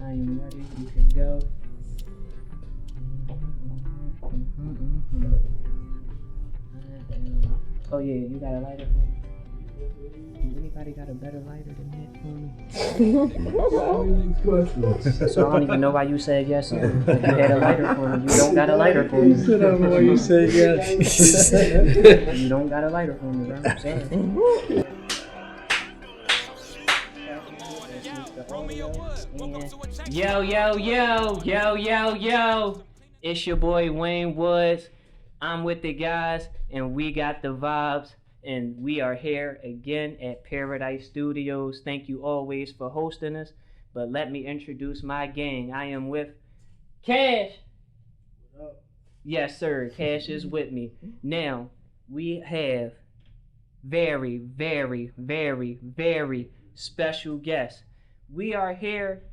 I am ready. You can go. Oh yeah, you got a lighter for me? Anybody got a better lighter than that for me? So I don't even know why you said yes. If you had a lighter for me, you don't got a lighter for me. I don't know why you said yes. You don't got a lighter for me, bro. I'm sorry. Yo, yo, yo, yo, yo, yo. It's your boy Wayne Woods. I'm with the guys, and we got the vibes. And we are here again at Paradise Studios. Thank you always for hosting us. But let me introduce my gang. I am with Cash. What up? Yes, sir. Cash is with me. Now, we have very, very, very, very special guests. We are here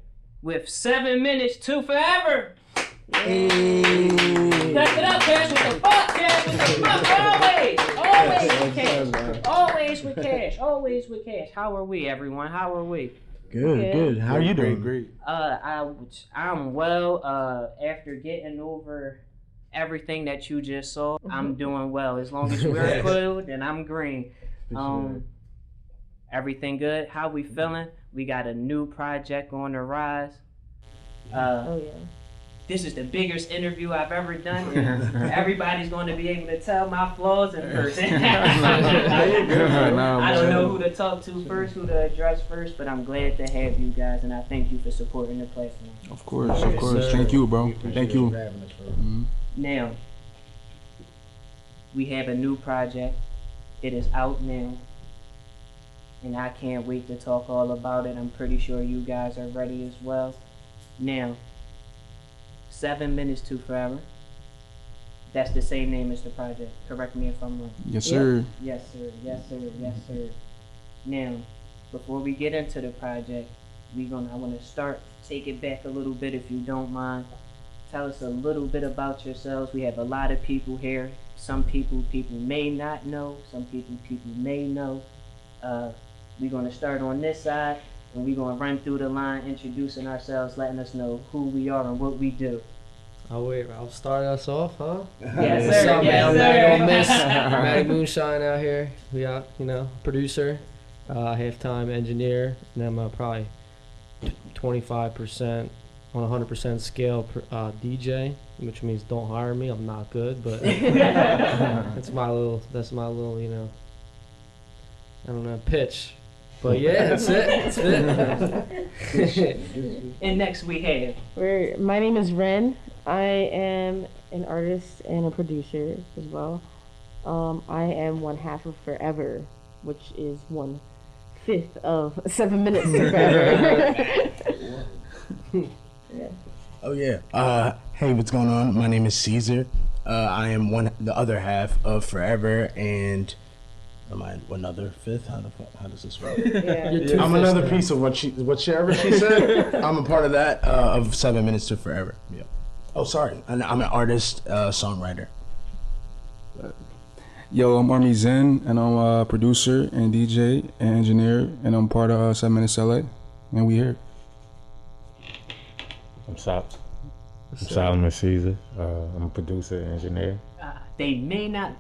with 7 minutes to forever. Hey. Clap it up, Cash. What the fuck, Cash? What the fuck? Always with Cash. Always with Cash. How are we, everyone? How are we? Good. How are you doing? Great. I'm well. After getting over everything that you just saw, I'm doing well. As long as we're cool, then I'm green. Everything good. How we feeling? We got a new project on the rise. This is the biggest interview I've ever done. And everybody's going to be able to tell my flaws in person. I don't know who to talk to first, who to address first, but I'm glad to have you guys, and I thank you for supporting the platform. Of course. Thank you, bro. Thank you. Now, we have a new project. It is out now, and I can't wait to talk all about it. I'm pretty sure you guys are ready as well. Now, 7 minutes to forever. That's the same name as the project. Correct me if I'm wrong. Yes, sir. Yes, sir. Yes, sir. Yes, sir. Now, before we get into the project, I want to take it back a little bit if you don't mind. Tell us a little bit about yourselves. We have a lot of people here. Some people may not know. Some people may know. We're going to start on this side, and we're going to run through the line, introducing ourselves, letting us know who we are and what we do. Oh wait, I'll start us off, huh? Yes, sir. Yes, sir. Matty Moonshine out here. We got, producer, halftime engineer, and I'm probably 25% on a 100% scale DJ, which means don't hire me. I'm not good, but that's my little, I don't know, pitch. But yeah, that's it. And next we have. My name is Ren. I am an artist and a producer as well. I am one half of Forever, which is 1/5 of 7 minutes to Forever. Yeah. Oh yeah. Hey, what's going on? My name is Caesar. I am the other half of Forever, and am I another fifth? How does this work? Yeah. I'm another piece of whatever she said. I'm a part of that of 7 minutes to Forever. Yeah. Oh, sorry. I'm an artist, songwriter. Yo, I'm Army Zen, and I'm a producer and DJ and engineer, and I'm part of 7 Minutes LA, and we here. I'm Solomon Caesar. I'm a producer and engineer. They may not.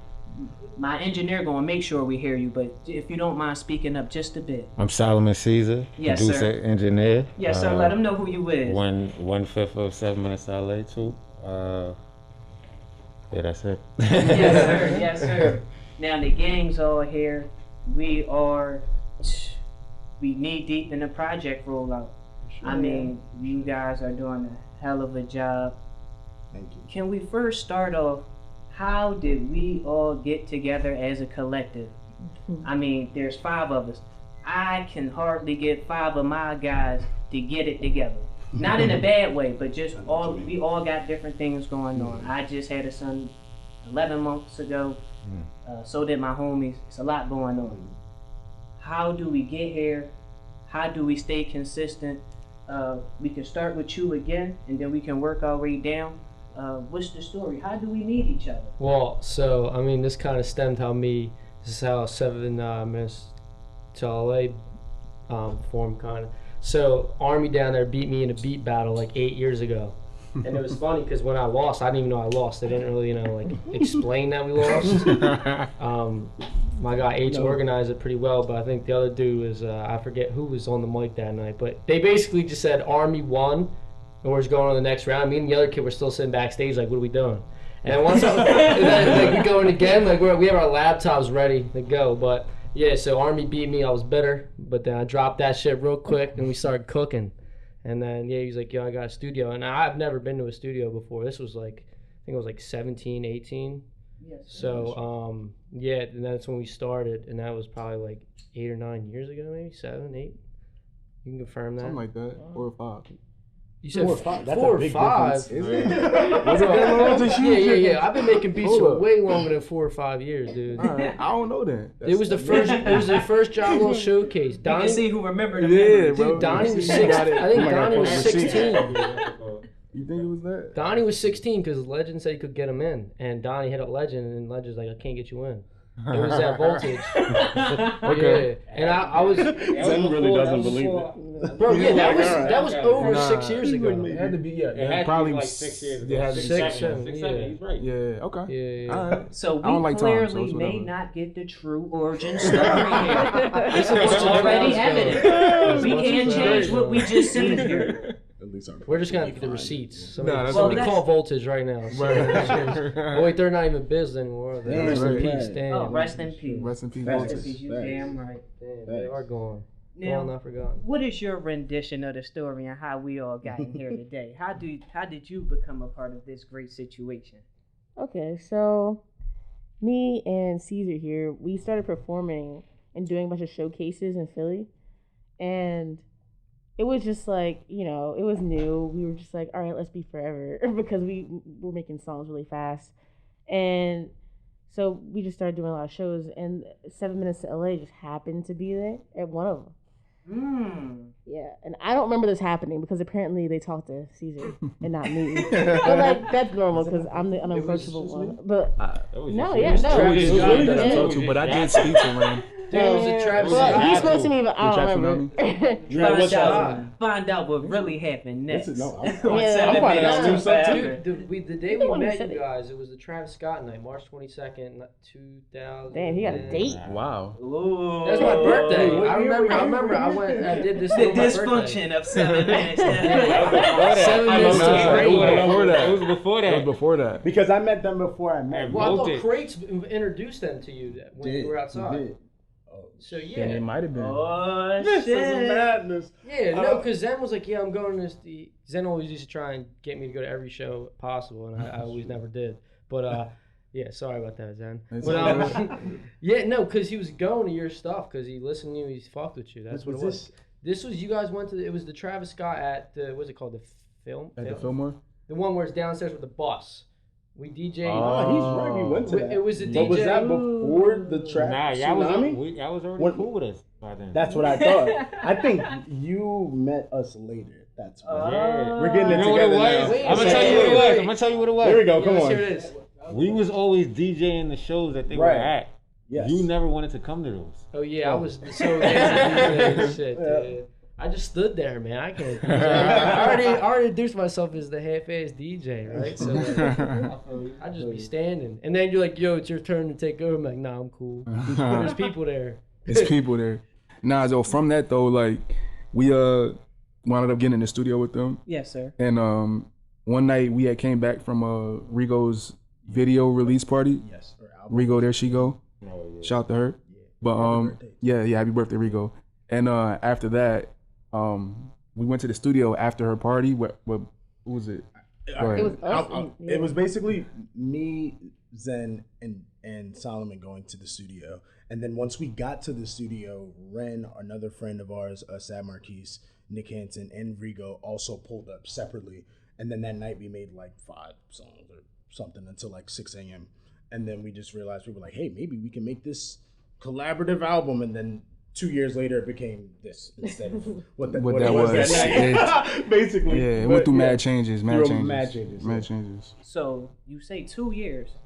My engineer gonna make sure we hear you, but if you don't mind speaking up just a bit. I'm Solomon Caesar, yes, producer, sir. Engineer. Yes, sir. Let them know who you is. 1/5 of 7 Minutes LA too. Yeah, that's it. Yes, sir. Yes, sir. Now the gang's all here. We knee deep in the project rollout. Sure. I mean, you guys are doing a hell of a job. Thank you. Can we first start off? How did we all get together as a collective? I mean, there's 5 of us. I can hardly get 5 of my guys to get it together. Not in a bad way, but just we all got different things going on. I just had a son 11 months ago. So did my homies. It's a lot going on. How do we get here? How do we stay consistent? We can start with you again, and then we can work our way down. What's the story? How do we meet each other? Well, so, I mean, this kind of stemmed this is how 7 Minutes to LA formed, kind of. So Army down there beat me in a beat battle like 8 years ago. And it was funny because when I lost, I didn't even know I lost. They didn't really, explain that we lost. My guy H organized it pretty well, but I think the other dude was, I forget who was on the mic that night. But they basically just said Army won, and we're just going on the next round. Me and the other kid were still sitting backstage like, what are we doing? And once and then, we going again, like we have our laptops ready to go. But yeah, so Army beat me. I was bitter, but then I dropped that shit real quick, and we started cooking. And then, yeah, he's like, yo, I got a studio. And I've never been to a studio before. This was like, I think it was like 17, 18. Yes. So, yeah, and that's when we started. And that was probably like 8 or 9 years ago, maybe 7, 8. You can confirm that. Something like that, 4 or 5. You said 4 or 5. That's 4 a or big 5. difference, isn't it? Yeah. I've been making beats for way longer than 4 or 5 years, dude. All right. I don't know that. It was the first John Little showcase. Donnie, you can see who remembered the bro. Dude, Donnie was 16. I think Donnie was 16. You think it was that? Donnie was 16 because Legend said he could get him in, and Donnie hit up Legend, and Legend's like, I can't get you in. It was that voltage. Okay. Yeah. And I was. Zen really doesn't believe it. Bro, yeah, that was over 6 years ago. It had to be, It had probably to be like 6 years ago. Yeah, it had to be 6, 7. 7, 6, 7. yeah. He's right. Yeah, okay. Yeah. All right. So I don't we like Tom, so clearly it's may whatever. not get the true origin story here. This is It's already evident. We can't change great, what we just seen here. At least We're just gonna get the receipts. Somebody Well, call Voltage right now. Oh wait, they're not even biz anymore. Are they? Yeah, Rest in right. peace, damn. Oh, rest in peace. Rest in peace. Facts. Rest in Voltage. peace. You damn right. Damn, they are gone. Now, Gone, not forgotten. what is your rendition of the story and how we all got in here today? How did you become a part of this great situation? Okay, so me and Caesar here, we started performing and doing a bunch of showcases in Philly. And it was just like, it was new. We were just like, all right, let's be forever because we were making songs really fast. And so we just started doing a lot of shows. And 7 Minutes to LA just happened to be there at one of them. Yeah, and I don't remember this happening because apparently they talked to Caesar and not me. But like that's normal because I'm the unapproachable one. But no, yeah, no. It was really good Yeah. to talk to, but I did speak to Ren. Dude, it was a Travis Well, Scott. he spoke to me, but I Did don't Travis remember. Find out what really happened next. I'm Yeah, finding out new stuff too. Dude, the day we met you guys, it was the Travis Scott night, March 22nd, 2000. Damn, he got a date. Wow. Ooh. That's my birthday. What I year remember. I went. I did this. The on my birthday. dysfunction of 7 minutes. 7 minutes to It Crates. was before that. It was before that. It was before that. Because I met them before I met Well, I thought Voltage. Crates introduced them to you when you were outside. So Then it yeah, might have been. Oh, This is shit. madness. yeah, no, because Zen was like, yeah, I'm going to this. Zen always used to try and get me to go to every show possible, and I always never did. But yeah, sorry about that, Zen. It's But yeah, no, because he was going to your stuff because he listened to you, he fucked with you. That's what it was. This was you guys went to. It was the Travis Scott at the what's it called, the film? At the Fillmore? The one where it's downstairs with the bus. We DJ. Oh, he's right. We went to that. It was a DJ. But was that before the track Nah, y'all was tsunami? already cool with us by then. That's what I thought. I think you met us later. That's what. Yeah. We're getting You it know what it together was? now. Wait a I'm gonna second. tell you what it was. Wait. I'm gonna tell you what it was. Here we go. Yeah, Come let's on. hear this. We was always DJing the shows that they were Right. at. Yes. You never wanted to come to those. Oh yeah, I was so lazy. Shit, dude. I just stood there, man. I can't. DJ. I already introduced myself as the half-ass DJ, right? So like, I just be standing, and then you're like, "Yo, it's your turn to take over." I'm like, "Nah, I'm cool." There's people there. There's people there. Nah, so from that though, like we wound up getting in the studio with them. Yes, sir. And one night we had came back from Rigo's video release party. Yes. Or album. Rigo, there she go. Oh, yeah. Shout out to her. Yeah. But Happy birthday. yeah, happy birthday, Rigo. And after that, we went to the studio after her party. What was it? Go It was ahead. us. It was basically me, Zen, and Solomon going to the studio. And then once we got to the studio, Ren, another friend of ours, Sad Marquise, Nick Hansen, and Rigo also pulled up separately. And then that night we made like 5 songs or something until like 6 a.m. And then we just realized, we were like, hey, maybe we can make this collaborative album. And then 2 years later it became this instead of what that was that night. Basically. Yeah, it went through mad changes. Mad changes. So you say 2 years.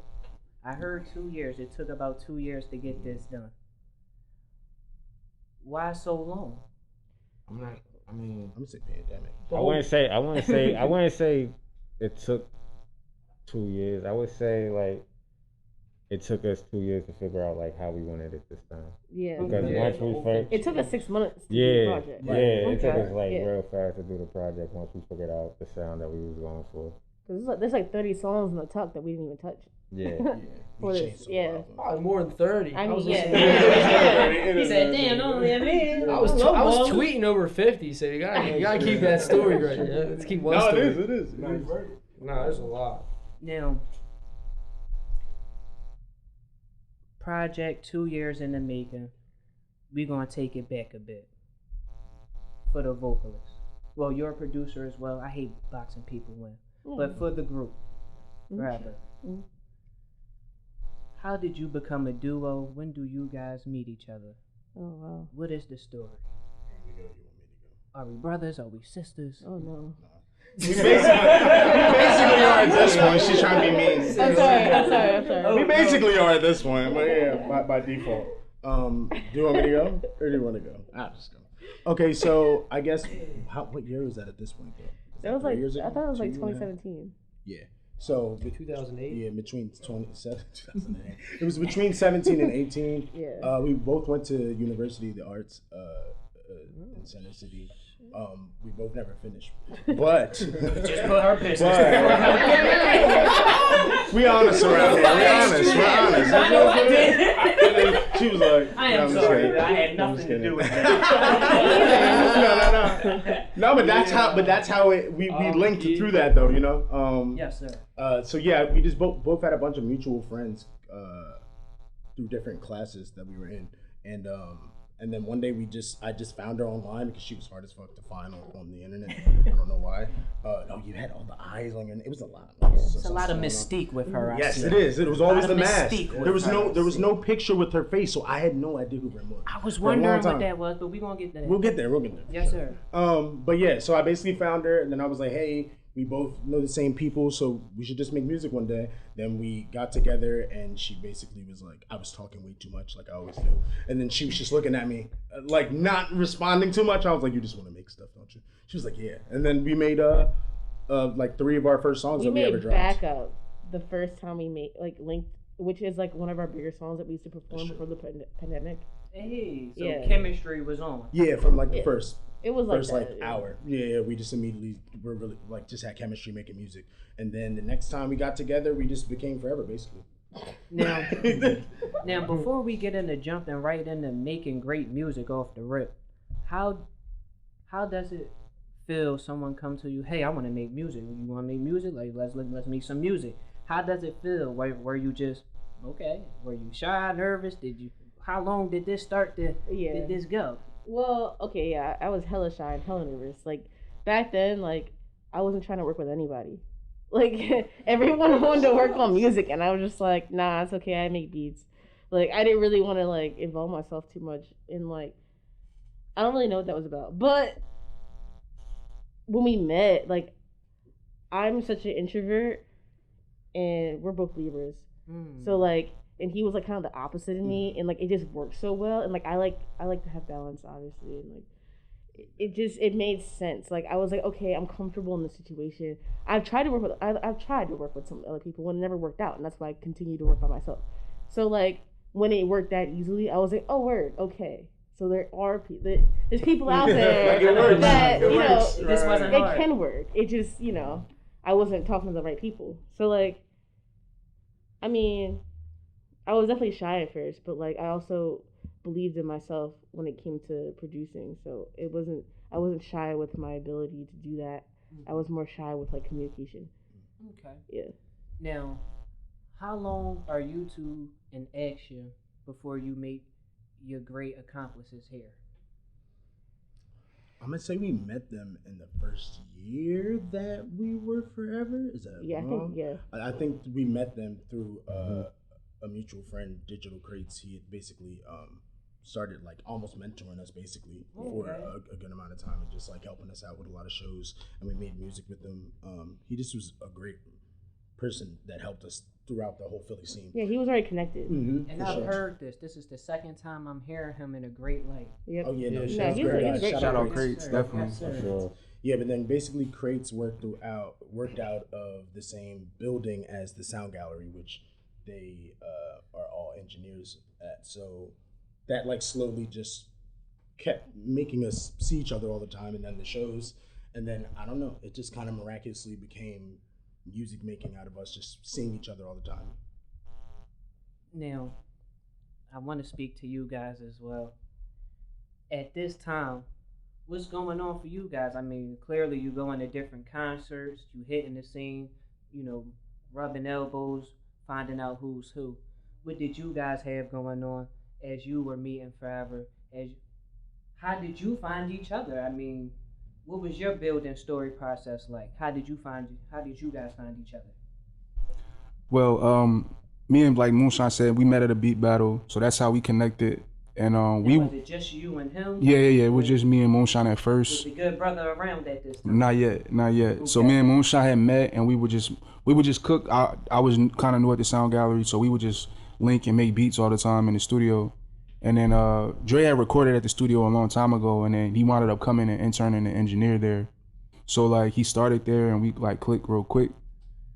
I heard 2 years. It took about 2 years to get this done. Why so long? I mean, I'm gonna say pandemic. I wouldn't say it took 2 years. I would say like it took us 2 years to figure out like how we wanted it this time. Yeah. Because once we first, It took us 6 months to do the yeah, project. it took Okay. us like Yeah. real fast to do the project once we figured out the sound that we was going for. Cause there's like 30 songs in the tuck that we didn't even touch. Yeah. For We this, changed a yeah. lot of them. Probably more than 30. I mean, was yeah. listening- He said, "Damn, only a man." I was tweeting over 50, so you gotta keep that story right. Yeah? Let's keep one story. It is. No, there's a lot. Now, project 2 years in the making. We gonna take it back a bit for the vocalist. Well, you're a producer as well. I hate boxing people in, but for the group, rapper. Mm. How did you become a duo? When do you guys meet each other? Oh wow. What is the story? Are we brothers? Are we sisters? Oh no. We basically are at this point. She's trying to be mean. I'm sorry. We basically are at this point, but yeah, by default. Do you want me to go, or do you want to go? I'll just go. Okay, so I guess what year was that at this point though? That was like 3 years ago? I thought it was like 2 and a half? 2017. Yeah. So 2008. yeah, between 2008. It was between 17 and 18. Yeah. We both went to University of the Arts in Center City. We both never finished, but Just put her business. we honest around here. We're honest. I know I did. She was like, I am "No, I'm just sorry. kidding. I had I'm nothing just to kidding." do with that. No, but that's how we linked through that though, you know. Yes, sir. So yeah, we just both had a bunch of mutual friends through different classes that we were in, and then one day I just found her online because she was hard as fuck to find on the internet. I don't know why. No, you had all the eyes on your. It was a lot. It's a lot of mystique with her. I Yes, see. it is. It was always A lot the of mask. mystique with There was her. no picture with her face, so I had no idea who Ren was. I was For a long wondering what time. that was, but we gonna get there. We'll get there. Yes, sir. But yeah, so I basically found her, and then I was like, hey, we both know the same people, so we should just make music one day. Then we got together, and she basically was like, I was talking way too much, like I always do. And then she was just looking at me, like not responding too much. I was like, you just want to make stuff, don't you? She was like, yeah. And then we made like 3 of our first songs that we ever made dropped. Backup the first time we made like linked, which is like one of our bigger songs that we used to perform before the pandemic. Hey, so Yeah. chemistry was on. Yeah, from like the first It was like first that, like hour. Yeah, we just immediately were really like just had chemistry making music. And then the next time we got together, we just became forever basically. Now, before we get into jumping right into making great music off the rip, how does it feel? Someone come to you, hey, I want to make music. You want to make music? Like let's make some music. How does it feel? Were you just okay? Were you shy, nervous? How long did this start? Did this go? Well, okay, yeah, I was hella shy and hella nervous. Like back then, like I wasn't trying to work with anybody. Like everyone wanted to work on music, and I was just like, nah, it's okay. I make beats. Like I didn't really want to like involve myself too much in like I don't really know what that was about. But when we met, like I'm such an introvert, and we're both Libras, so like. And he was like kind of the opposite of me, and like it just worked so well. And like I like to have balance, obviously, and like it made sense. Like I was like, okay, I'm comfortable in this situation. I've tried to work with some other people, and it never worked out, and that's why I continue to work by myself. So like when it worked that easily, I was like, oh word, okay. So there's people out there that you know This wasn't hard. it can work. It just I wasn't talking to the right people. So like, I mean. I was definitely shy at first, but like I also believed in myself when it came to producing. So I wasn't shy with my ability to do that. I was more shy with like communication. Okay. Yeah. Now, how long are you two in action before you meet your great accomplices here? I'm gonna say we met them in the first year that we were forever. Is that wrong? I think we met them through a mutual friend, Digital Crates. He had basically started like almost mentoring us basically for a good amount of time and just like helping us out with a lot of shows, and we made music with him. He just was a great person that helped us throughout the whole Philly scene. Yeah, he was already connected. Mm-hmm, And I've heard this. This is the second time I'm hearing him in a great light. Yep. Oh yeah, no, Yeah, shout he was out a great Crates. Shout out Crates. Crates, definitely. Yes, sir. Sure. Yeah, but then basically Crates worked out of the same building as the Sound Gallery, which they are all engineers at. So that like slowly just kept making us see each other all the time, and then the shows, and then I don't know, it just kind of miraculously became music making out of us just seeing each other all the time. Now, I want to speak to you guys as well. At this time, what's going on for you guys? I mean, clearly you going to different concerts, you hitting the scene, rubbing elbows, finding out who's who. What did you guys have going on as you were meeting forever? How did you find each other? I mean, what was your building story process like? How did you guys find each other? Well, me and like Moonshine said, we met at a beat battle, so that's how we connected. And Was it just you and him? Yeah. It was just me and Moonshine at Was first. the good brother around at this time? Not yet. So Okay. me and Moonshine had met, and we would just cook. I was kind of new at the Sound Gallery, so we would just link and make beats all the time in the studio. And then Dre had recorded at the studio a long time ago, and then he wound up coming and interning an engineer there. So like he started there, and we like clicked real quick.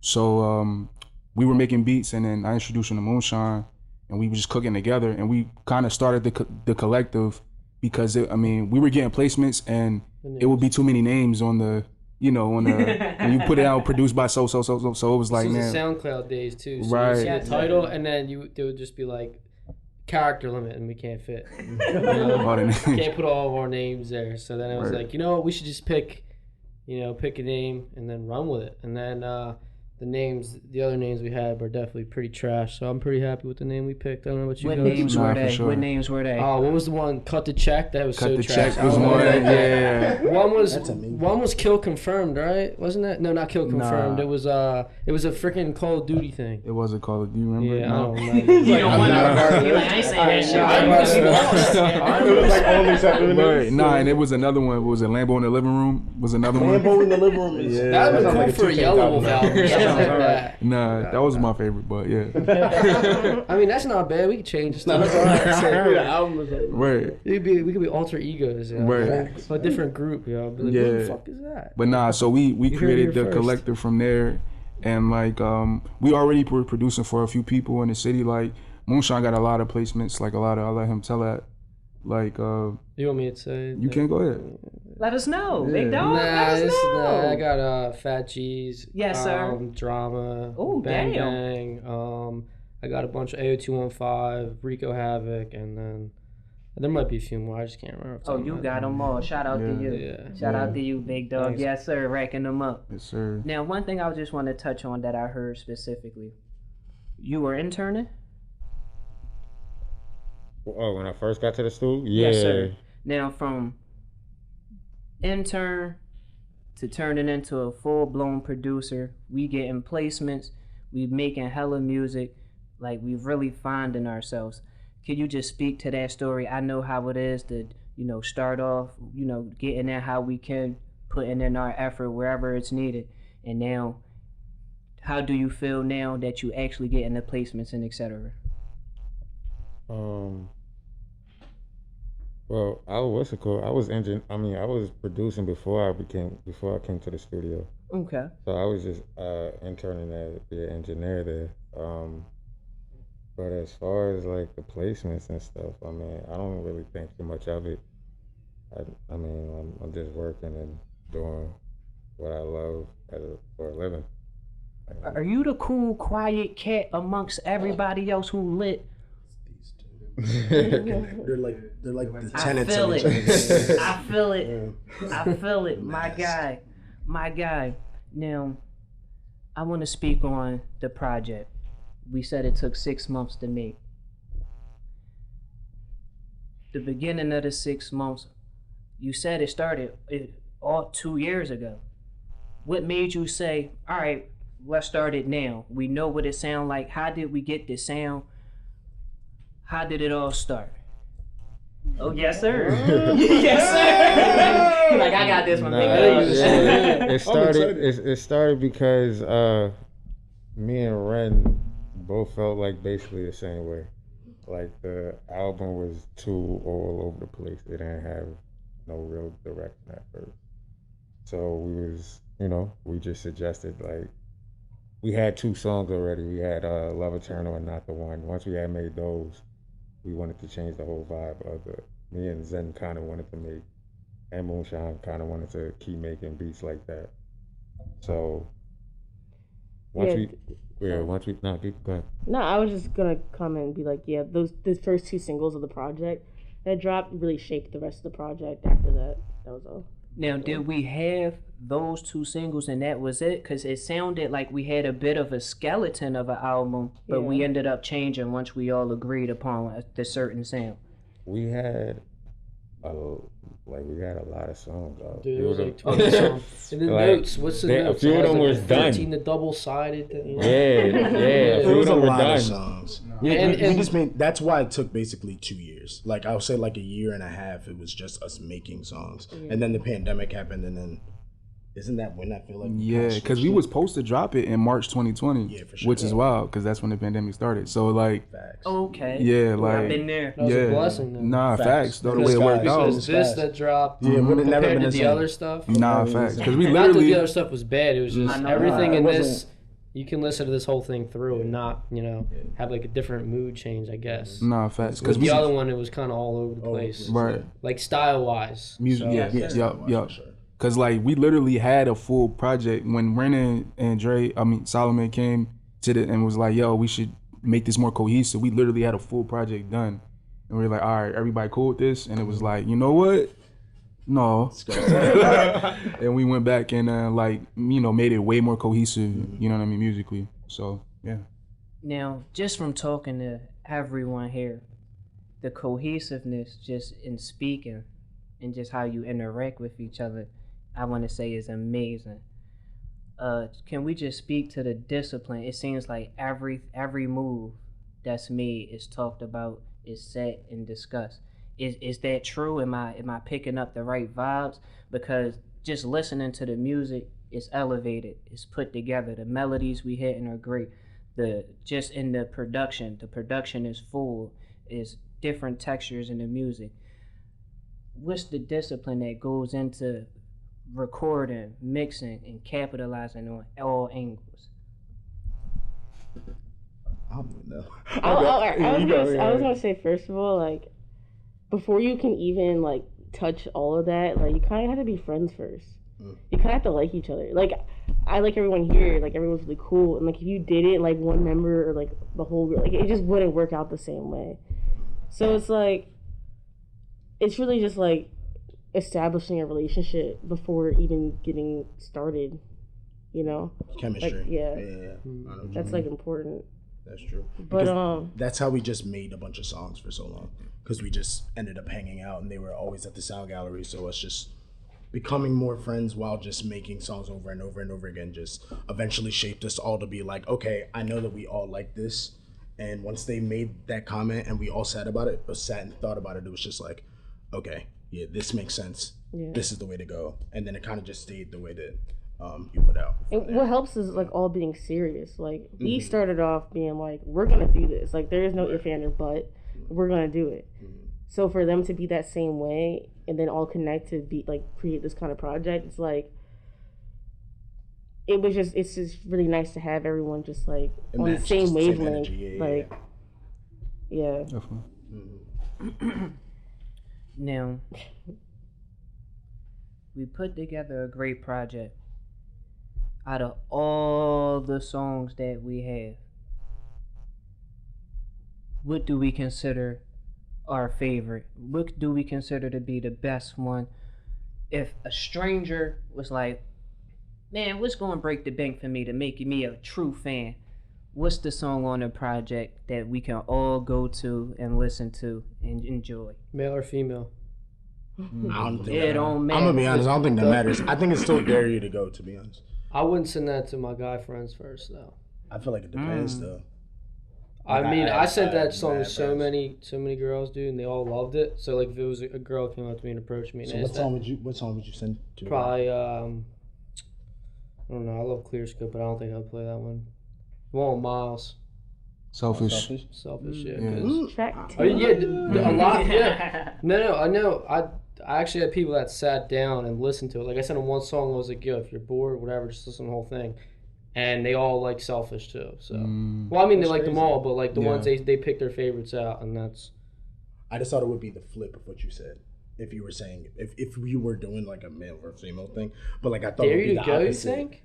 So we were making beats, and then I introduced him to Moonshine, and we were just cooking together, and we kind of started the collective because we were getting placements, and it would be too many names on the when you put it out, produced by so. So it was like, this was man, the SoundCloud days too. So Right. you see the title, and then there would just be like character limit, and we can't fit. all the names. Can't put all of our names there. So then it was Right. like, you know what, we should just pick a name and then run with it. And then the other names we had were definitely pretty trash. So I'm pretty happy with the name we picked. I don't know what you What guys. names Nah, were for they? sure. What names were they? Oh, what was the one? Cut the Check. That was Cut so the trash. Check was I don't one. know. Yeah. That's amazing. One was Kill Confirmed, right? Wasn't that? No, not Kill Confirmed. Nah. It was a freaking Call of Duty thing. It wasn't called. Do you remember? Yeah, I No. don't remember. You don't want to. You're like, I ain't saying that shit. It was like only 7 minutes. Right. Nah, and it was another one. Was it Lambo in the Living Room? Was another one? Lambo in the living room is That would sounds be like cool a for a 2K Yellow album. Wolf album. Something like that. Nah, that was my favorite, but yeah. I mean, that's not bad. We could change the stuff. The album was like, Right. We could be alter egos, yo. Right. A different group, yo. Be like, Yeah. what the fuck is that? But nah, so we heard it created here the first. collective from there, and like we already were producing for a few people in the city. Like Moonshine got a lot of placements, like a lot of. I'll let him tell that. Like You want me to say? you can go ahead. Let us know, big dog. Nah, Let us know. I got Fat G's. Yes, sir. Drama. Ooh, Bang damn. Bang. I got a bunch of AO215, Rico Havoc, and then there might be a few more. I just can't remember. Oh, you got them all. Shout out to you. Yeah. Shout out to you, big dog. Thanks. Yes, sir. Racking them up. Yes, sir. Now, one thing I just want to touch on that I heard specifically. You were interning? oh, when I first got to the school? Yeah. Yes, sir. Now, from intern to turning into a full-blown producer, we getting placements, we making hella music, like we really finding ourselves. Can you just speak to that story? I know how it is to, start off, getting in how we can, putting in our effort wherever it's needed. And now, how do you feel now that you actually getting the placements and etc.? Well, I was producing before I came to the studio. Okay. So I was just interning as be an engineer there. But as far as like the placements and stuff, I mean, I don't really think too much of it. I'm just working and doing what I love for a living. Are you the cool, quiet cat amongst everybody else who lit? they're like the I tenants feel of each it. other. I feel it. I feel it. My guy. Now, I want to speak on the project. We said it took 6 months to make. The beginning of the 6 months, you said it started all 2 years ago. What made you say, all right, let's start it now? We know what it sounds like. How did we get this sound? How did it all start? Oh, yes, sir. Yes, sir. Like, I got this one. It started because me and Ren both felt like basically the same way. Like the album was too all over the place. It didn't have no real direction at first. So we just suggested like we had 2 songs already. We had Love Eternal and Not the One. Once we had made those, we wanted to change the whole vibe of it. Me and Zen kind of wanted to make, and Moonshine kind of wanted to keep making beats like that. So once go ahead. No, I was just gonna comment and be like, yeah, the first 2 singles of the project that dropped really shaped the rest of the project. After that, that was all. Now, did we have those 2 singles and that was it? Because it sounded like we had a bit of a skeleton of an album, but we ended up changing once we all agreed upon the certain sound. We had a lot of songs. Dude, it was like 20 songs. And the notes, what's the notes? A few of them was done. 13, the double-sided. Yeah, a few of them were done. Songs. Yeah, and we just made. That's why it took basically 2 years. Like I'll say, like a year and a half. It was just us making songs, and then the pandemic happened, and then isn't that when I feel like because we was supposed to drop it in March 2020, for sure. which is wild because that's when the pandemic started. So like, Facts. Okay. yeah, like I've been there. That was a blessing, though. Nah, facts. Though the way it Because worked out. Because this that dropped Yeah, it would have never compared been to the the same. other stuff. Nah, facts. Because we Not that literally. the other stuff was bad. It was just know. everything Nah, in it this. wasn't. You can listen to this whole thing through and not, have like a different mood change, I guess. Nah, facts. Because Because the other one, it was kind of all over the place. right. Like style-wise. Music, So- yup. Cause like we literally had a full project when Ren and Solomon came to the and was like, "Yo, we should make this more cohesive." We literally had a full project done, and we were like, "All right, everybody cool with this?" And it was like, you know what? No. And we went back and made it way more cohesive. You know what I mean, musically. So yeah. Now, just from talking to everyone here, the cohesiveness just in speaking and just how you interact with each other, I want to say is amazing. Can we just speak to the discipline? It seems like every move that's made is talked about, is set and discussed. Is that true? Am I picking up the right vibes? Because just listening to the music, it's elevated, it's put together. The melodies we hitting are great. Just in the production is full. Is different textures in the music. What's the discipline that goes into recording, mixing, and capitalizing on all angles? I don't know. I was gonna say, first of all, like, before you can even like touch all of that, like, you kind of have to be friends first. You kind of have to like each other. Like, I like everyone here. Like, everyone's really cool. And like, if you didn't like one member or like the whole, like, it just wouldn't work out the same way. So it's like, it's really just like establishing a relationship before even getting started. Chemistry. Like, yeah. Yeah. That's like important. That's true. But Because that's how we just made a bunch of songs for so long, because we just ended up hanging out and they were always at the sound gallery. So us just becoming more friends while just making songs over and over and over again just eventually shaped us all to be like, okay, I know that we all like this. And once they made that comment and we all sat and thought about it, it was just like, okay, yeah, this makes sense. Yeah. This is the way to go. And then it kind of just stayed the way that you put out. What helps is like all being serious. Like, we started off being like, we're gonna do this. Like, there is no if, and, or but. We're gonna do it. So for them to be that same way and then all connect to be like create this kind of project, it's like it's just really nice to have everyone just like It on the matched, same just the same wavelength. energy, yeah. Yeah. Now, we put together a great project. Out of all the songs that we have, what do we consider our favorite? What do we consider to be the best one? If a stranger was like, man, what's going to break the bank for me to make me a true fan? What's the song on the project that we can all go to and listen to and enjoy? Male or female? I don't think It don't matter. I'm gonna be honest. I don't think that matters. I think it's still dare you to go. To be honest, I wouldn't send that to my guy friends first, though. I feel like it depends though. I Like, mean, I sent that I- song to I- so many girls, dude, and they all loved it. So like, if it was a girl came up to me and approached me, and So asked what song would you send to? her? probably I don't know. I love Clear Scope, but I don't think I'd play that one. One with Miles. Selfish. Selfish, yeah. Yeah. 'cause- Track Oh, yeah, two. a lot. Yeah. No, I know. I actually had people that sat down and listened to it. Like I sent them one song. I was like, "Yo, if you're bored, whatever, just listen to the whole thing." And they all like Selfish too. So, well, I mean, they like them all, but like the ones they pick their favorites out, and that's. I just thought it would be the flip of what you said. If you were saying if you were doing like a male or female thing, but like I thought it Dare would be You the to Go, you opposite. think?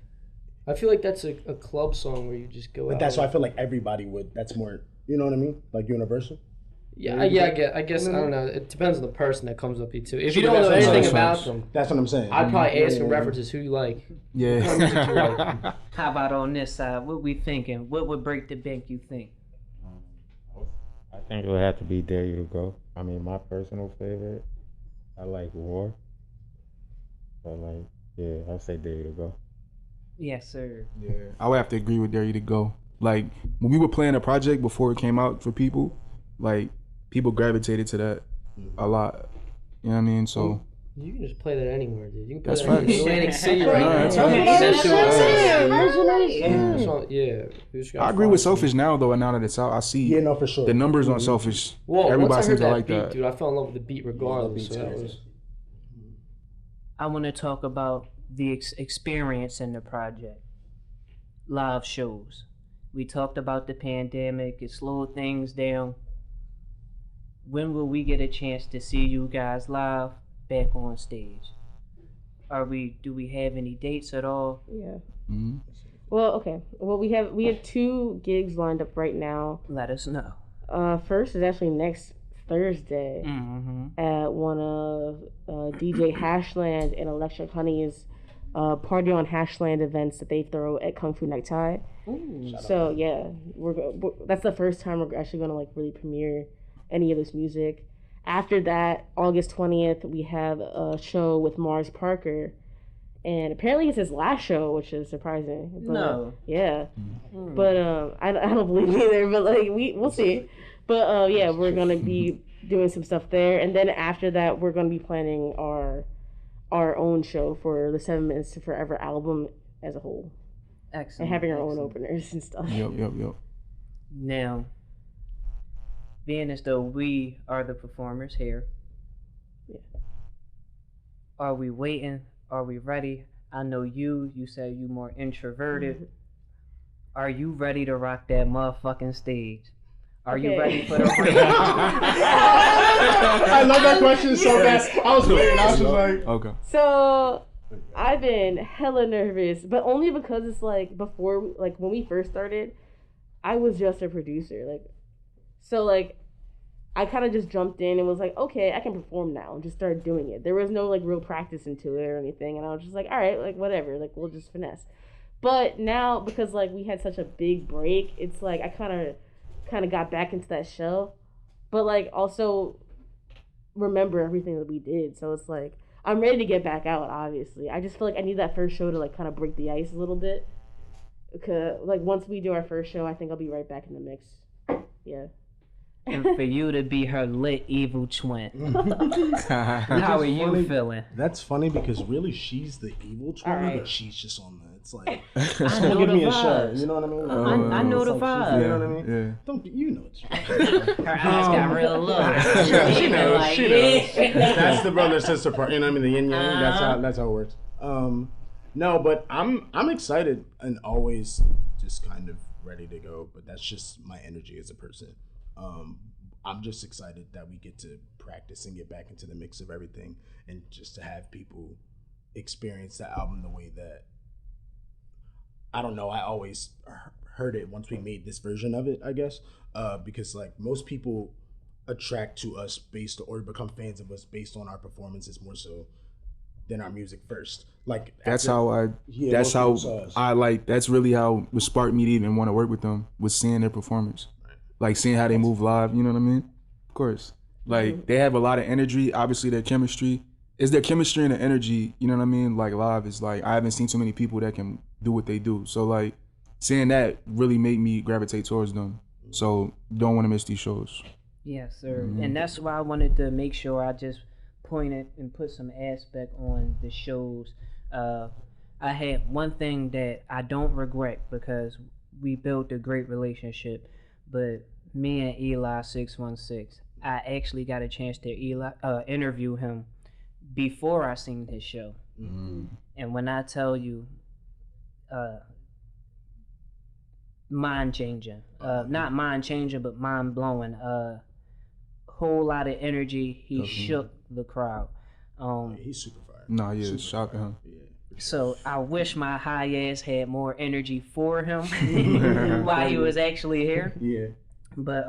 I feel like that's a club song where you just go But out. that's why I feel like everybody would. That's more. You know what I mean? Like universal. Yeah, I guess I don't know. It depends on the person that comes up to you too. If you Sure, don't know that's what I'm anything saying. about them, That's what I'm saying. I'd probably ask for references. Who you like? Yeah. How about on this side? What we thinking? What would break the bank, you think? I think it would have to be Dare You to Go. I mean, my personal favorite, I like War. But like, yeah, I'll say Dare You to Go. Yes, sir. Yeah, I would have to agree with Dare You to Go. Like when we were playing a project before it came out for people, like people gravitated to that a lot. You know what I I mean? So You can just play that anywhere, dude. You can play That's that in facts. Atlantic City right No, now. that's Yeah. I agree with Selfish now though. And now that it's out, I see Yeah, no, for sure. the numbers on Selfish. Well, Everybody once I heard seems to that like beat, that. dude, I fell in love with the beat regardless. beat's So that crazy. was. I want to talk about the experience in the project. Live shows. We talked about the pandemic. It slowed things down. When will we get a chance to see you guys live back on stage? Do we have any dates at all? Yeah. Mhm. Well, okay. Well, we have 2 gigs lined up right now. Let us know. First is actually next Thursday Mm-hmm. at one of DJ Hashland and Electric Honey's Party on Hashland events that they throw at Kung Fu Necktie. So yeah, that's the first time we're actually gonna like really premiere any of this music. After that, August 20th, we have a show with Mars Parker, and apparently it's his last show, which is surprising. But, No. yeah, but I don't believe either. But like we'll see. But yeah, we're gonna be doing some stuff there, and then after that, we're gonna be planning our own show for the 7 Minutes to Forever album as a whole, Excellent. and having our own excellent. openers and stuff. Yep. Now, being as though we are the performers here, are we waiting? Are we ready? I know you said you more introverted. Are you ready to rock that motherfucking stage? Are you Okay. ready for the I love that question so bad. I was waiting. I was just like, Okay. So I've been hella nervous, but only because it's like before, like when we first started, I was just a producer. Like, so like I kind of just jumped in and was like, okay, I can perform now, and just started doing it. There was no like real practice into it or anything, and I was just like, all right, like whatever, like we'll just finesse. But now because like we had such a big break, it's like I kind of got back into that shell, but like also remember everything that we did. So it's like I'm ready to get back out. Obviously, I just feel like I need that first show to like kind of break the ice a little bit. Because like once we do our first show, I think I'll be right back in the mix. Yeah. and for you to be her lit evil twin? How are you funny. feeling? that's funny because really she's the evil twin, Alright. but she's just on the. It's like, I don't know give the me a show. vibes. You know what I mean? I know It's the like she's- vibe. You know what I mean? Yeah. Don't you know it's Her eyes got real low. she knows. Like, She knows. yeah. That's the brother sister part. You know what I mean? The yin yang. That's how it works. No, but I'm excited and always just kind of ready to go. But that's just my energy as a person. I'm just excited that we get to practice and get back into the mix of everything, and just to have people experience the album the way that I don't know. I always heard it once we made this version of it, I guess, because like most people attract to us based or become fans of us based on our performances more so than our music first. Like That's after- how I. Yeah, That's most how people saw us. I like. That's really how what sparked me to even want to work with them, was seeing their performance, like seeing how they move live. You know what I mean? Of course. Like they have a lot of energy. Obviously, their chemistry is their chemistry and their energy. You know what I mean? Like live is like I haven't seen too many people that can do what they do. So like seeing that really made me gravitate towards them. So don't want to miss these shows. Yes, sir. And that's why I wanted to make sure I just pointed and put some aspect on the shows. I had one thing that I don't regret because we built a great relationship. but me and Eli 616, I actually got a chance to interview him before I seen his show. And when I tell you, mind changing, not mind changing, but mind blowing. Whole lot of energy. He shook the crowd. He's super fire. Nah, yeah, Super shout to fire. him. Yeah. So I wish my high ass had more energy for him while he was actually here. Yeah. But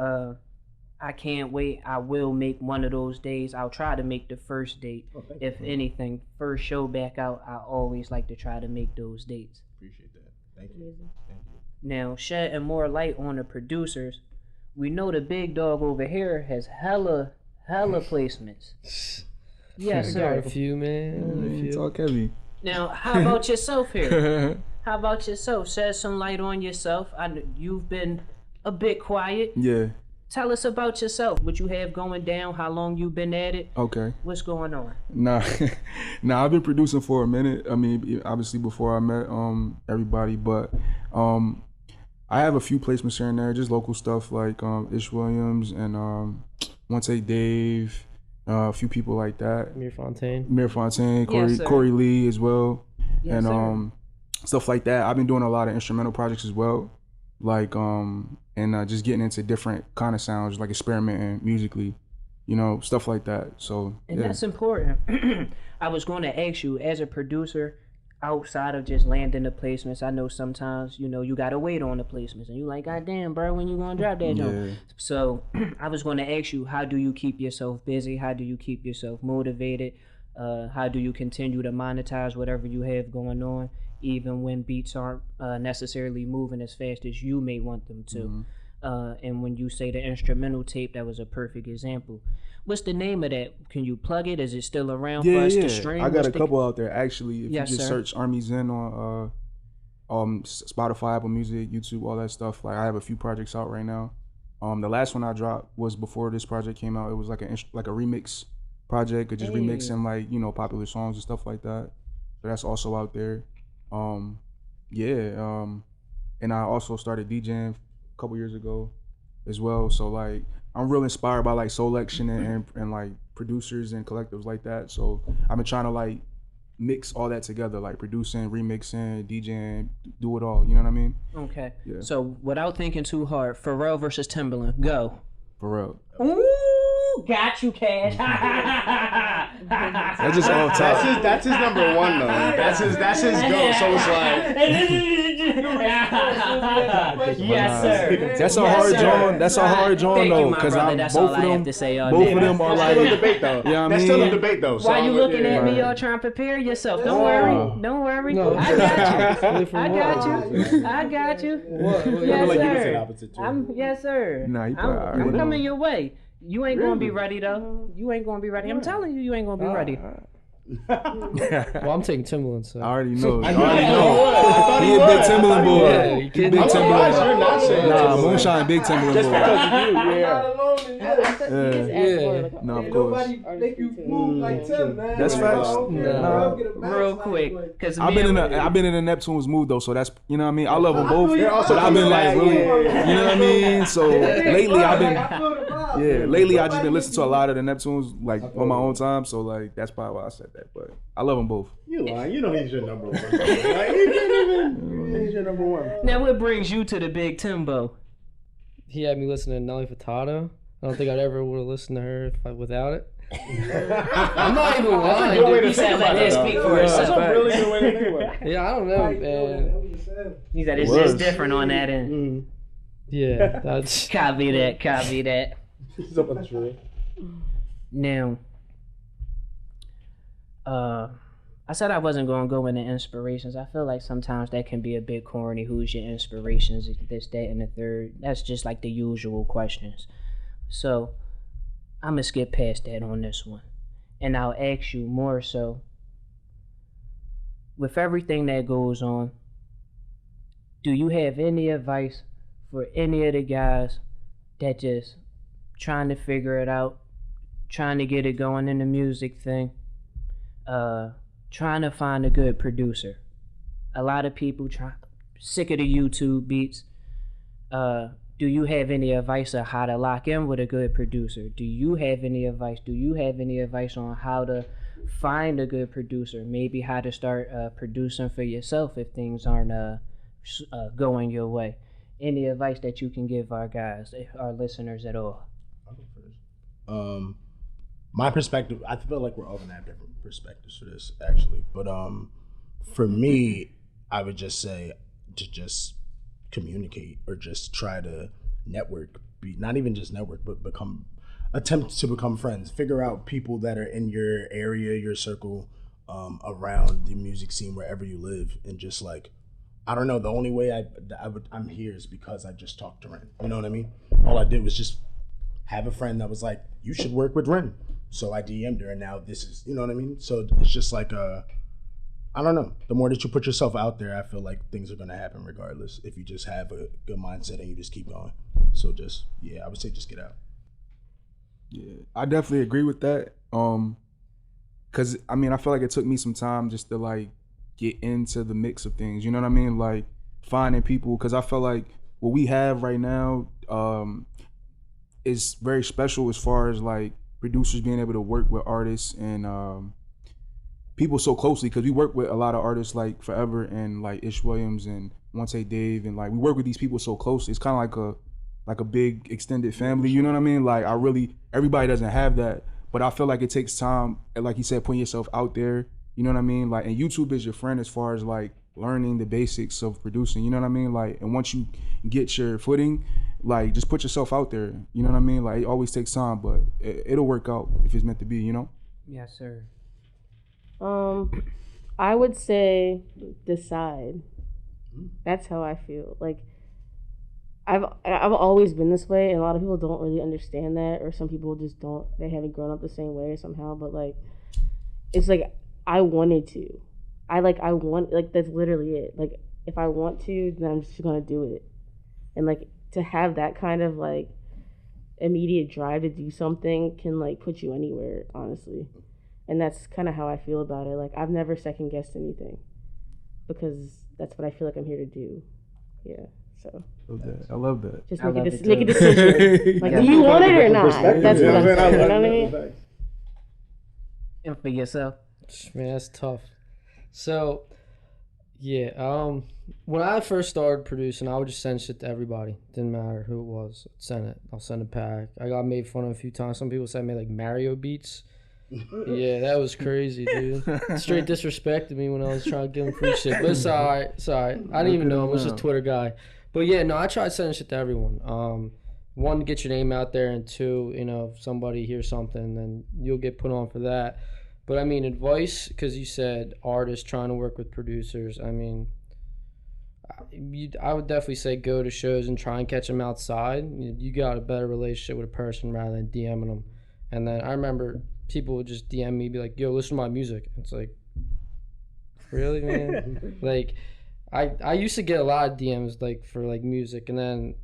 I can't wait. I will make one of those days. I'll try to make the first date. Oh, thank If you. anything, first show back out, I always like to try to make those dates. Appreciate that. Thank you. Thank you. Now, shedding more light on the producers, we know the big dog over here has hella placements. Yes, I got sir. a few, man. A few. Talk heavy. Now, how about yourself here? How about yourself? Shed some light on yourself. I know you've been a bit quiet. Yeah. Tell us about yourself. What you have going down? How long you been at it? Okay. What's going on? Nah, I've been producing for a minute. I mean, obviously before I met everybody, but I have a few placements here and there, just local stuff like Ish Williams and One Take Dave, a few people like that. Mir Fontaine. Mir Fontaine, Yes, sir. Corey Lee as well, Yes, and stuff like that. I've been doing a lot of instrumental projects as well, like and just getting into different kind of sounds, like experimenting musically, you know, stuff like that. So And yeah. that's important. I was going to ask you, as a producer, outside of just landing the placements, I know sometimes, you know, you got to wait on the placements. And you like, God damn, bro, when you going to drop that joint? Yeah. So I was going to ask you, how do you keep yourself busy? How do you keep yourself motivated? How do you continue to monetize whatever you have going on, even when beats aren't necessarily moving as fast as you may want them to? And when you say the instrumental tape, that was a perfect example. What's the name of that? Can you plug it? Is it still around for us to stream? I got What's a the- couple out there actually. If Yes, you just sir. search Army Zen on Spotify, Apple Music, YouTube, all that stuff. Like I have a few projects out right now. The last one I dropped was before this project came out. It was like a remix project, or just Hey. remixing like, you know, popular songs and stuff like that. So that's also out there. And I also started DJing a couple years ago as well. So like I'm real inspired by like Solection and like producers and collectives like that. So I've been trying to like mix all that together, like producing, remixing, DJing, do it all. You know what I mean? Okay. Yeah. So without thinking too hard, Pharrell versus Timbaland, go. For real. Ooh, got you, Cash. That's just off top. That's his number one though. That's his go. So it's like Yes, sir. That's a Yes, hard sir. joint. That's a hard joint Thank you, though, my because brother. I'm That's both all of I them. have to say all Both day. of them are that's like, still a debate though. Yeah, I That's still a mean- debate though. So Why you looking at me? Right. Y'all trying to prepare yourself. Don't No. worry. Don't worry. No. I got you. Really from I what? got you. I got you. What? I Yes, feel like you can say sir. the opposite too. Yes, sir. Nah, you I'm, probably already I'm know. coming your way. You ain't gonna be ready though. You ain't gonna be ready. I'm telling you, you ain't gonna be ready. Well, I'm taking Timberland, so. I already know. I I knew already he know. was. He a big Timberland boy. Yeah, you He kidding? big I'm Timberland. You're not saying Nah, Timberland. Moonshine, big Timberland boy. Yeah. No, of course. Make you move like Tim, man. That's facts. Nah. Real quick, cause I've been in the Neptunes mood though, so that's, you know what I mean. I love them both, They're also but I've been like coming really, back. you know what I mean. So lately I've been, I feel the vibe. yeah, lately I just been listening to a lot of the Neptunes like on my own time. So like that's probably why I said that. But I love them both. You lying? You know he's your number one. Like, you can't even. He's your number one. Now, what brings you to the Big Timbo? He had me listening to Nelly Furtado. I don't think I'd ever would have listened to her without it. I'm not even lying. Good way dude. to He said, think "Let about this it, speak though. for itself." That's a really good way to think about it. Yeah, I don't know, man. He said, "It's Words. just different on that end." Yeah, that's. Copy that. Copy that. So much really. Now, I said I wasn't going to go into inspirations. I feel like sometimes that can be a bit corny. Who's your inspirations? This, that, and the third. That's just like the usual questions. So, I'm going to skip past that on this one. And I'll ask you more so, with everything that goes on, do you have any advice for any of the guys that just trying to figure it out, trying to get it going in the music thing, trying to find a good producer? A lot of people sick of the YouTube beats, do you have any advice on how to lock in with a good producer? Do you have any advice? Do you have any advice on how to find a good producer? Maybe how to start producing for yourself if things aren't going your way. Any advice that you can give our guys, our listeners at all? I'll go first. My perspective, I feel like we're all gonna have different perspectives for this, actually. But for me, I would just say to just communicate or just try to network. Not even just network, but attempt to become friends. Figure out people that are in your area, your circle, around the music scene wherever you live, and just like, I don't know. The only way I'm here is because I just talked to Ren. You know what I mean? All I did was just have a friend that was like, you should work with Ren. So I DM'd her, and now this is, you know what I mean? So it's just like, I don't know. The more that you put yourself out there, I feel like things are going to happen regardless if you just have a good mindset and you just keep going. So just, I would say just get out. Yeah, I definitely agree with that. Cause I mean, I feel like it took me some time just to like get into the mix of things. You know what I mean? Like finding people, cause I feel like what we have right now is very special as far as like producers being able to work with artists and people so closely, because we work with a lot of artists like Forever and like Ish Williams and Monte Dave, and like we work with these people so closely. It's kind of like a big extended family, you know what I mean? Like everybody doesn't have that, but I feel like it takes time, and like you said, putting yourself out there, you know what I mean? Like, and YouTube is your friend as far as like learning the basics of producing, you know what I mean? Like, and once you get your footing, like just put yourself out there, you know what I mean? Like it always takes time, but it'll work out if it's meant to be, you know? Yes, sir. I would say decide. That's how I feel. Like I've always been this way, and a lot of people don't really understand that, or some people just don't. They haven't grown up the same way somehow. But like, it's like I wanted to. That's literally it. Like if I want to, then I'm just gonna do it. And like to have that kind of like immediate drive to do something can like put you anywhere, honestly. And that's kind of how I feel about it. Like I've never second guessed anything because that's what I feel like I'm here to do. Yeah. So I love that. just make a decision. Like, do you want it or not? That's what I'm saying. You know what I mean? And for yourself? Man, that's tough. So, yeah, when I first started producing, I would just send shit to everybody. Didn't matter who it was. Send it. I'll send it back. I got made fun of a few times. Some people said I made like Mario beats. Yeah, that was crazy, dude. Straight disrespected me when I was trying to give him free shit. But it's alright. It's alright. I didn't even know him. I was just a Twitter guy. But yeah, no, I tried sending shit to everyone. One, to get your name out there, and two, if somebody hears something, then you'll get put on for that. But I mean, advice, because you said artists trying to work with producers. I mean, I would definitely say go to shows and try and catch them outside. You got a better relationship with a person rather than DMing them. And then I remember people would just DM me, be like, yo, listen to my music. It's like, really, man? Like, I used to get a lot of DMs like for like music, and then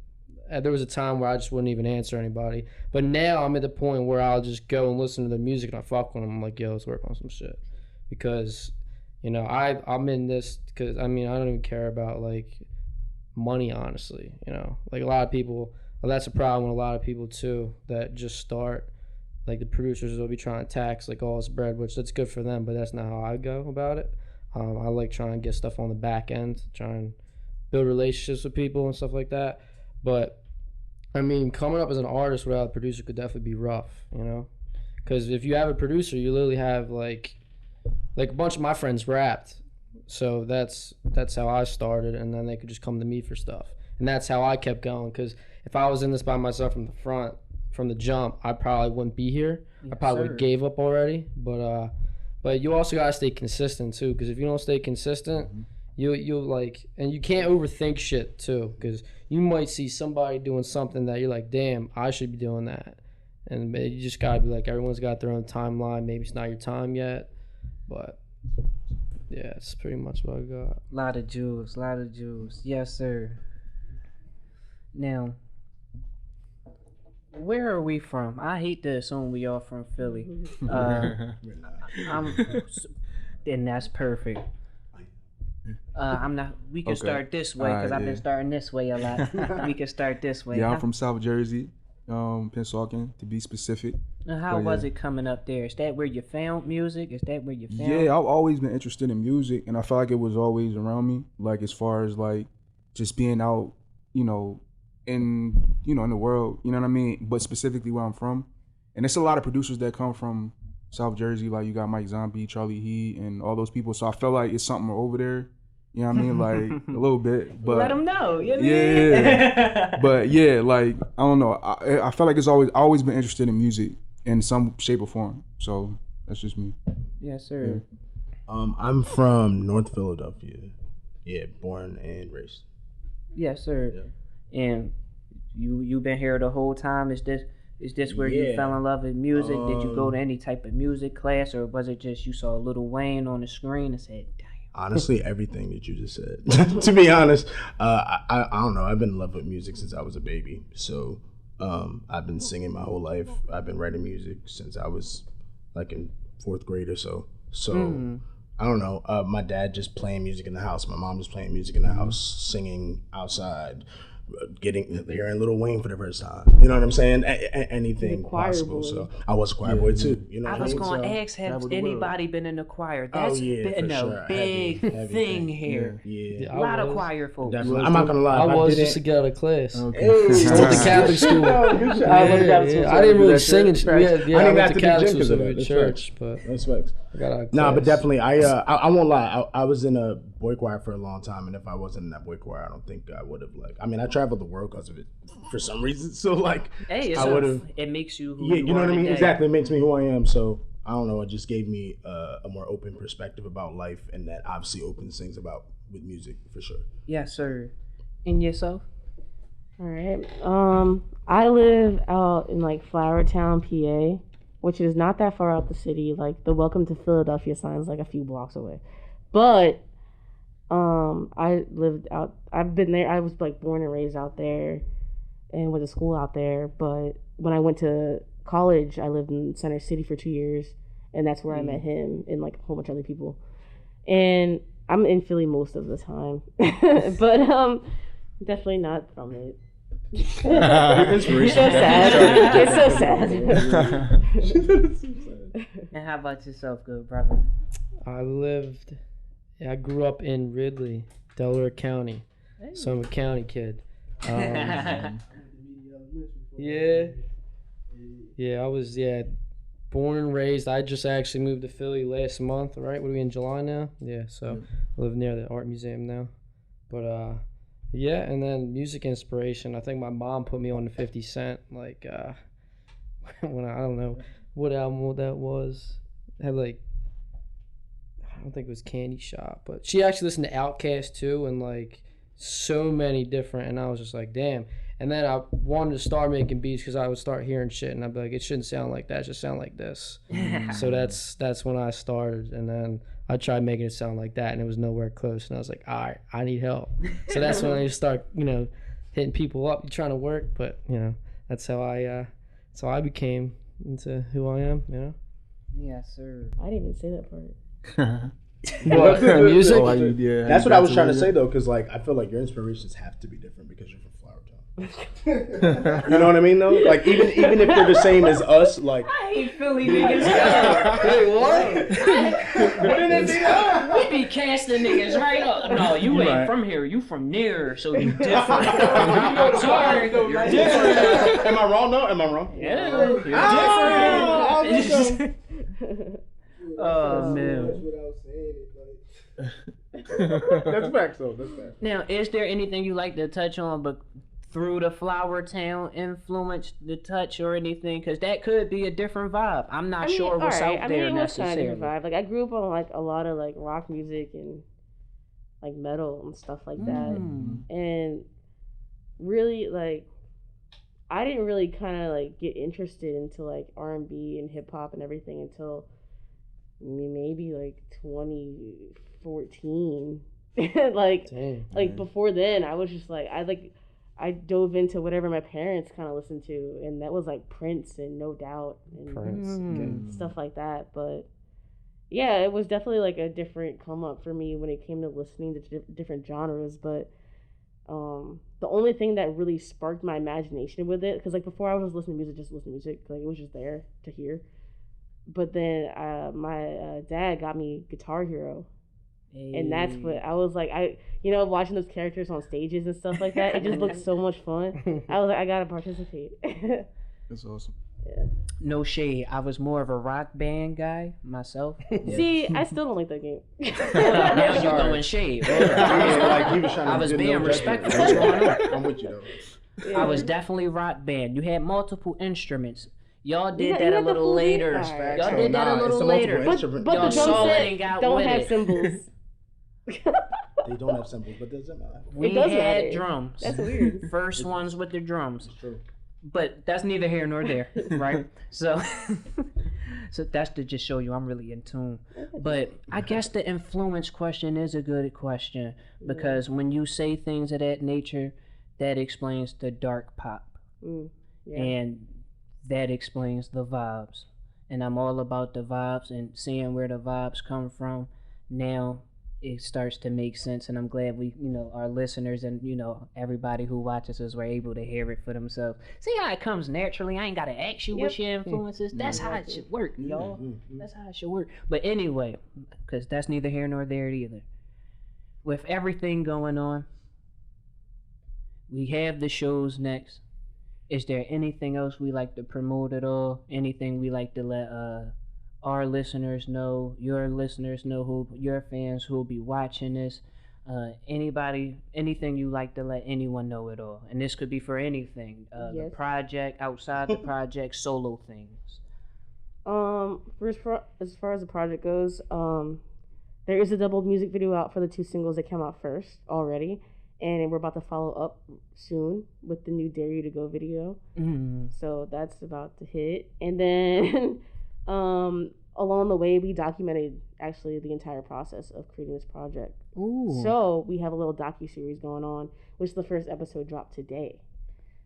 there was a time where I just wouldn't even answer anybody. But now I'm at the point where I'll just go and listen to their music and I fuck with them. I'm like, yo, let's work on some shit. Because, I'm in this because, I don't even care about like money, honestly. Like a lot of people, that's a problem with a lot of people too that just start. Like the producers will be trying to tax like all this bread, which that's good for them, but that's not how I go about it. I like trying to get stuff on the back end, try and build relationships with people and stuff like that. But coming up as an artist without a producer could definitely be rough, because if you have a producer, you literally have like a bunch of my friends rapped, so that's how I started, and then they could just come to me for stuff, and that's how I kept going. Because if I was in this by myself from the front, from the jump, I probably wouldn't be here. Yes, I probably would have gave up already. But you also gotta stay consistent too, because if you don't stay consistent, you'll like, and you can't overthink shit too, because you might see somebody doing something that you're like, damn, I should be doing that, and you just gotta be like, everyone's got their own timeline. Maybe it's not your time yet, but yeah, it's pretty much what I got. Lot of jewels. Yes, sir. Now, where are we from? I hate to assume we all from Philly. And that's perfect. I'm not. We can Okay. start this way because Alright, I've been yeah. starting this way a lot. We can start this way. Yeah, How, I'm from South Jersey, Pennsauken to be specific. how but was yeah. it coming up there? Is that where you found music? Is that where you found? Yeah, I've always been interested in music, and I felt like it was always around me. Like as far as like just being out, you know, in in the world, you know what I mean. But specifically where I'm from, and it's a lot of producers that come from South Jersey. Like you got Mike Zombie, Charlie Heat, and all those people. So I felt like it's something over there. You know what I mean? Like a little bit, but Let them know. You know? yeah. But yeah, like I don't know. I felt like it's always been interested in music in some shape or form. So that's just me. Yes, sir. I'm from North Philadelphia. Yeah, born and raised. Yes, sir. Yeah. And you been here the whole time? Is this where you Yeah. fell in love with music? Did you go to any type of music class, or was it just you saw Lil Wayne on the screen and said, "Damn"? Honestly, everything that you just said. To be honest, I don't know. I've been in love with music since I was a baby. So I've been singing my whole life. I've been writing music since I was like in 4th grade or so. So I don't know. My dad just playing music in the house. My mom just playing music in the house, singing outside, hearing Lil Wayne for the first time. You know what I'm saying? Anything choir possible. boy. So I was a choir boy too. You know I what was mean? going to So- ask, have travel the anybody been in the choir? That's yeah, been for a sure. big Heavy thing thing. here. Yeah. A lot of choir folks. Definitely. I'm not gonna lie. I if was didn't- just to get out of class. Okay. Hey, I went to Catholic school. I I didn't really sing in church. I I didn't went have to to Catholic do gym school, because of so we that. went That's to facts. church, but That's facts. I got out of Nah, but class. definitely, I won't lie. I was in a boy choir for a long time, and if I wasn't in that boy choir, I don't think I would have I mean, I traveled the world because of it for some reason. So Hey, I would've- it makes you who yeah, you you know are what I mean. today. Exactly, it makes me who I am. So I don't know. It just gave me a more open perspective about life, and that obviously opens things about with music for sure. Yes, sir. And yourself? All right. I live out in like Flowertown, PA, which is not that far out the city. Like the Welcome to Philadelphia sign is like a few blocks away. But I lived out. I've been there. I was like born and raised out there, and went to school out there. But when I went to college, I lived in Center City for 2 years, and that's where I met him and like a whole bunch of other people. And I'm in Philly most of the time, but definitely not from it. It's so sad. It's so sad. And how about yourself, good brother? I grew up in Ridley, Delaware County. So I'm a county kid. Yeah, I was born and raised. I just actually moved to Philly last month, right? What are we in July now? Yeah, so I live near the art museum now. But and then music inspiration. I think my mom put me on the 50 Cent, like when I don't know what album that was. It had like, I don't think it was Candy Shop, but she actually listened to Outkast too, and like so many different, and I was just like, damn. And then I wanted to start making beats because I would start hearing shit, and I'd be like, it shouldn't sound like that, it should sound like this. So that's when I started, and then I tried making it sound like that, and it was nowhere close, and I was like, all right, I need help. So that's when I just start, hitting people up, trying to work, but that's how I became into who I am, Yes, sir. I didn't even say that part. What, music? Oh, yeah, That's what I was trying to say though, because I feel like your inspirations have to be different because you're from Flowertown. You know what I mean though? Like even if they're the same as us, like I hate Philly niggas. Hey, what? what did it do? We be casting niggas right up. No, you ain't right. from here. You from near, so you different. I'm sorry, you're different. Am I wrong though? Am I wrong? Yeah, you're different. Oh man. Without saying That's facts though. That's facts. Now, is there anything you like to touch on, but through the Flowertown influence, the touch or anything? Because that could be a different vibe. I'm not sure what's out there it was kind of necessarily. different vibe. Like I grew up on like a lot of like rock music and like metal and stuff like that, and really like I didn't really kind of like get interested into like R&B and hip hop and everything until maybe like 2014. like Dang. like before then I was just like I dove into whatever my parents kind of listened to, and that was like Prince and No Doubt and Prince. stuff like that. But yeah, it was definitely like a different come up for me when it came to listening to different genres. But the only thing that really sparked my imagination with it, because like before I was listening to music, just listening to music, like it was just there to hear. But then my dad got me Guitar Hero. Hey. And that's what I was like, watching those characters on stages and stuff like that, it just looked so much fun. I was like, I gotta participate. That's awesome. Yeah. No shade. I was more of a rock band guy myself. See, I still don't like that game. Now you're throwing shade. Like, he was trying to I was get being no respectful. judgment. What's going on? I'm with you though. Yeah. I was definitely rock band. You had multiple instruments. Y'all did You that a got the little full later. guitar. Y'all So, did that a it's little the multiple later. instrument. But Y'all the drum saw it set and got don't with have it. cymbals. They don't have cymbals, but doesn't matter. We It does had matter. drums. That's weird. First ones with the drums. It's true. But that's neither here nor there, right? So that's to just show you I'm really in tune. But I guess the influence question is a good question, because when you say things of that nature, that explains the dark pop. Yeah. And that explains the vibes. And I'm all about the vibes and seeing where the vibes come from. Now it starts to make sense, and I'm glad we, our listeners and, everybody who watches us were able to hear it for themselves. See how it comes naturally? I ain't got to ask you what's your influences. That's how it should work, y'all. That's how it should work. But anyway, because that's neither here nor there either. With everything going on, we have the shows next. Is there anything else we like to promote at all? Anything we like to let our listeners know, your listeners know, who your fans who will be watching this? Anything you like to let anyone know at all? And this could be for anything. The Yes. project, outside the project, solo things. As far as the project goes, there is a double music video out for the 2 singles that came out first already. And we're about to follow up soon with the new Dare You to Go video. So that's about to hit. And then along the way, we documented actually the entire process of creating this project. Ooh. So we have a little docu-series going on, which the first episode dropped today.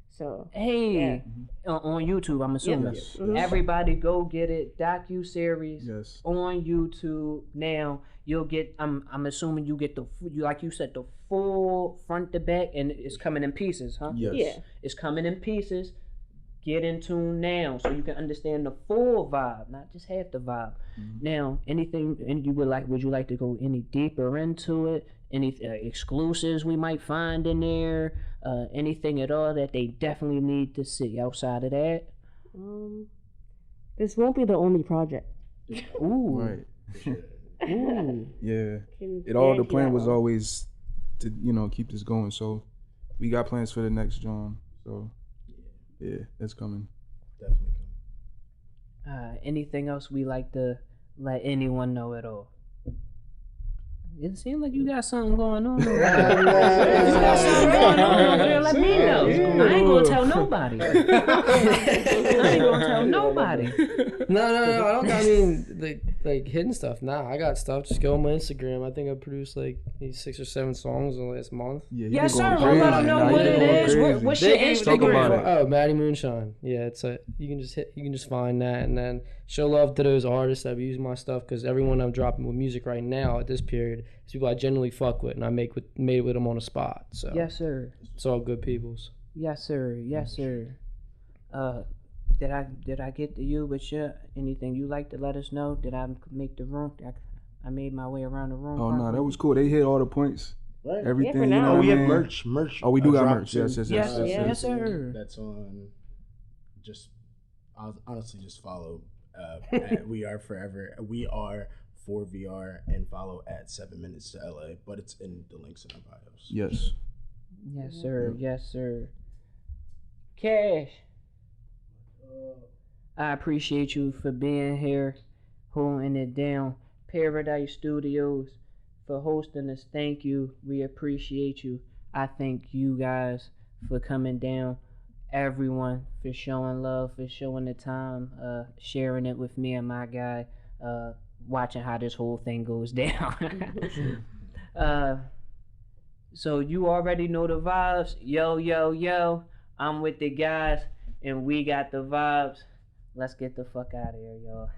So Hey, on YouTube, I'm assuming. Yes. Everybody go get it. Docu-series. Yes. On YouTube now. You'll get. I'm assuming you get like you said, the full front to back, and it's coming in pieces, huh? Yes. yeah. It's coming in pieces. Get in tune now, so you can understand the full vibe, not just half the vibe. Now, anything, and would you like to go any deeper into it? Any exclusives we might find in there? Anything at all that they definitely need to see outside of that? This won't be the only project. Ooh. Right. Ooh. Yeah. Can The plan guarantee was that one. always to keep this going. So we got plans for the next John. So yeah, that's coming. Definitely coming. Anything else we like to let anyone know at all? It seems like you got something going on. You got something going on over there. Let me know. I ain't gonna tell nobody. I ain't gonna tell nobody. No. I don't. I mean, like hidden stuff. Nah, I got stuff. Just go on my Instagram. I think I produced like 6 or 7 songs in the last month. Yeah. Yes, been sir. going We'll let crazy. them know Nah, what you it been going is. crazy. What's your Talk about Instagram? it. Oh, Matty Moonshine. Yeah, you can just find that, and then show love to those artists that use my stuff, because everyone I'm dropping with music right now at this period is people I genuinely fuck with, and I made it with them on the spot. So Yes, sir. it's all good peoples. Yes, sir. Yes, sir. Did I get to you with anything you like to let us know? Did I make the room? I made my way around the room. Oh no, that was cool. They hit all the points. Right. Everything. for You now. know Oh, what we I have mean? merch. Oh, we do got drop merch. too. Yes, Yes, sir. That's on. I'll honestly just follow. We are forever. We are 4VR, and follow at 7 minutes to LA. But it's in the links in our bios. Yes. Yes, sir. Yes, sir. Cash. I appreciate you for being here, holding it down. Paradise Studios for hosting us. Thank you. We appreciate you. I thank you guys for coming down. Everyone for showing love, for showing the time, sharing it with me and my guy, watching how this whole thing goes down. So you already know the vibes. Yo, I'm with the guys, and we got the vibes. Let's get the fuck out of here, y'all.